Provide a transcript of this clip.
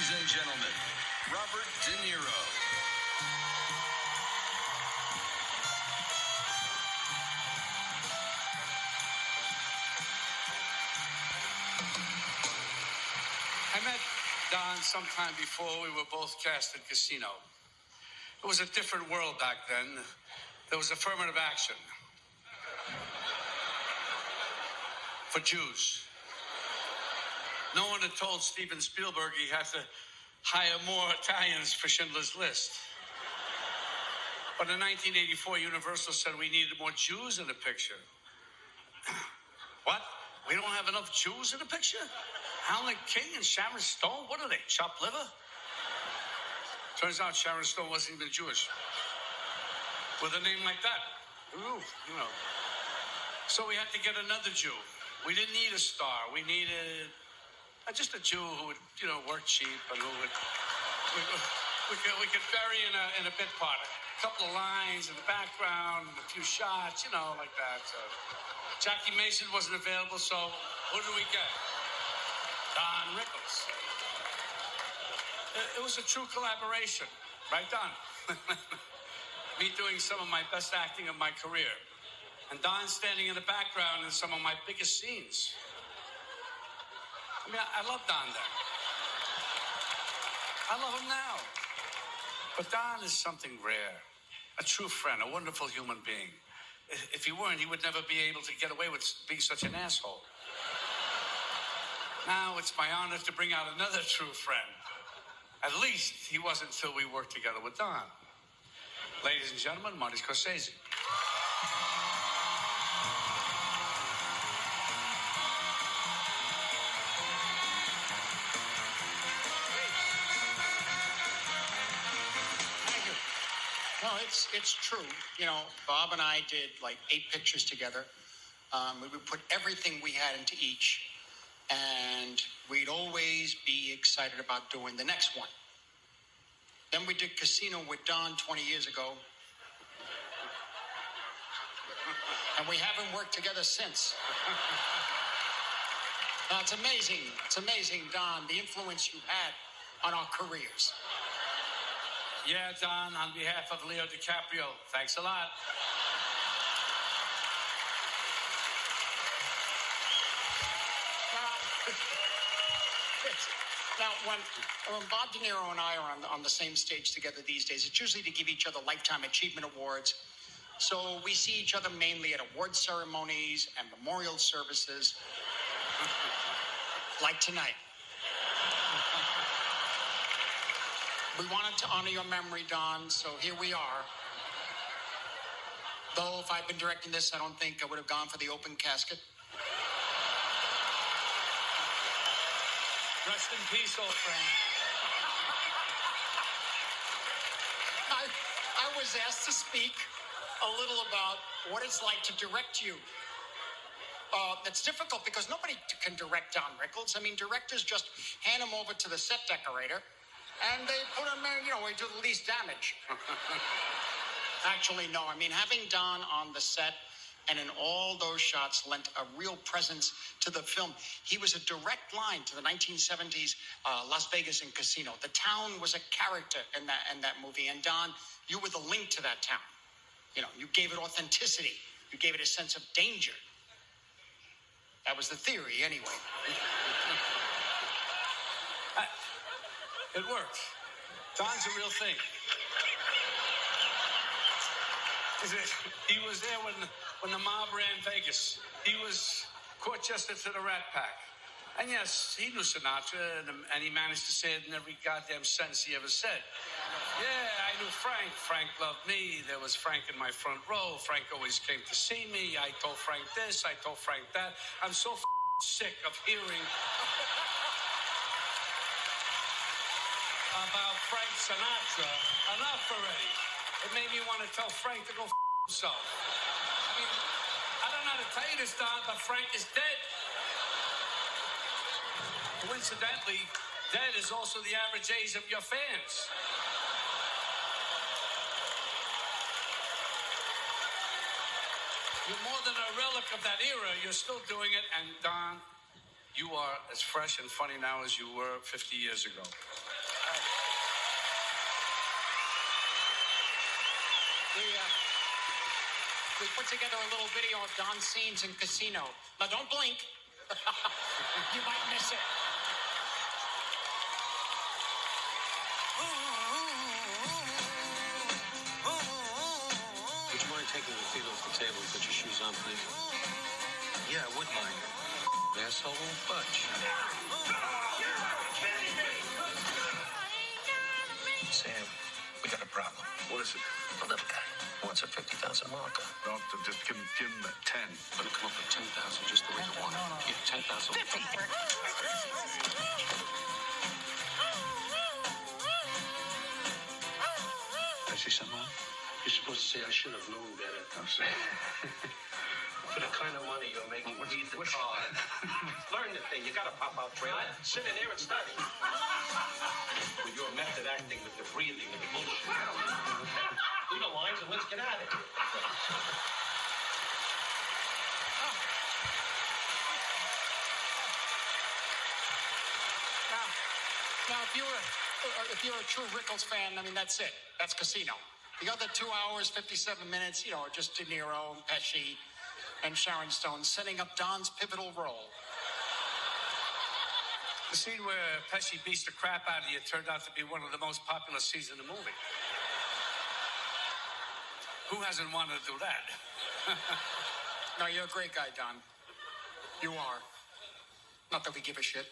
Ladies and gentlemen, Robert De Niro. I met Don sometime before we were both cast in Casino. It was a different world back then. There was affirmative action for Jews. No one had told Steven Spielberg he had to hire more Italians for Schindler's List. But in 1984, Universal said we needed more Jews in the picture. What? We don't have enough Jews in the picture? Alan King and Sharon Stone? What are they, chopped liver? Turns out Sharon Stone wasn't even Jewish. With a name like that. Ooh, you know. So we had to get another Jew. We didn't need a star. We needed just a Jew who would, work cheap and who would... We could bury in a bit part. A couple of lines in the background, a few shots, like that. So Jackie Mason wasn't available, so who did we get? Don Rickles. It was a true collaboration, right, Don? Me doing some of my best acting of my career, and Don standing in the background in some of my biggest scenes. I mean, I love Don then. I love him now. But Don is something rare, a true friend, a wonderful human being. If he weren't, he would never be able to get away with being such an asshole. Now it's my honor to bring out another true friend. At least he wasn't until we worked together with Don. Ladies and gentlemen, Marty Scorsese. No, it's true. Bob and I did like 8 pictures together. We would put everything we had into each, and we'd always be excited about doing the next one. Then we did Casino with Don 20 years ago, and we haven't worked together since. Now, it's amazing. It's amazing, Don, the influence you had on our careers. Yeah, Don, on behalf of Leo DiCaprio, thanks a lot. Now, when Bob De Niro and I are on the same stage together these days, it's usually to give each other Lifetime Achievement Awards. So we see each other mainly at award ceremonies and memorial services, like tonight. We wanted to honor your memory, Don, so here we are. Though if I'd been directing this, I don't think I would have gone for the open casket. Rest in peace, old friend. I was asked to speak a little about what it's like to direct you. It's difficult because nobody can direct Don Rickles. I mean, directors just hand him over to the set decorator, and they put him in, we do the least damage. Actually, no. I mean, having Don on the set and in all those shots lent a real presence to the film. He was a direct line to the 1970s Las Vegas and Casino. The town was a character in that movie. And Don, you were the link to that town. You gave it authenticity. You gave it a sense of danger. That was the theory, anyway. It worked. Don's a real thing. He was there when the mob ran Vegas. He was court jester to the Rat Pack. And yes, he knew Sinatra, and he managed to say it in every goddamn sentence he ever said. Yeah, I knew Frank. Frank loved me. There was Frank in my front row. Frank always came to see me. I told Frank this. I told Frank that. I'm so sick of hearing about Frank Sinatra. Enough already. It made me want to tell Frank to go himself. I mean, I don't know how to tell you this, Don, but Frank is dead. Coincidentally, dead is also the average age of your fans. You're more than a relic of that era. You're still doing it. And Don, you are as fresh and funny now as you were 50 years ago. We put together a little video of Don's scenes in Casino. Now, don't blink. You might miss it. Would you mind taking your feet off the table and put your shoes on, please? Yeah, I would mind. Asshole bunch. Sam, we got a problem. What is it? The little guy wants a 50,000 marker. Doctor, just give him that 10. Gonna come up with 10,000 just the way you want it. Yeah, 10,000. 50. I see something wrong? You're supposed to say I should have known better. I'm saying. For the kind of money you're making, read the card. Learn the thing. You gotta pop out trailer. Sit in there and study. With your method acting, with the breathing and the bullshit. Do the lines and let's get at it. Now, if you're a true Rickles fan, I mean, that's it. That's Casino. The other 2 hours, 57 minutes, you know, are just De Niro, Pesci, and Sharon Stone setting up Don's pivotal role. The scene where Pesci beats the crap out of you turned out to be one of the most popular scenes in the movie. Who hasn't wanted to do that? No, you're a great guy, Don. You are. Not that we give a shit.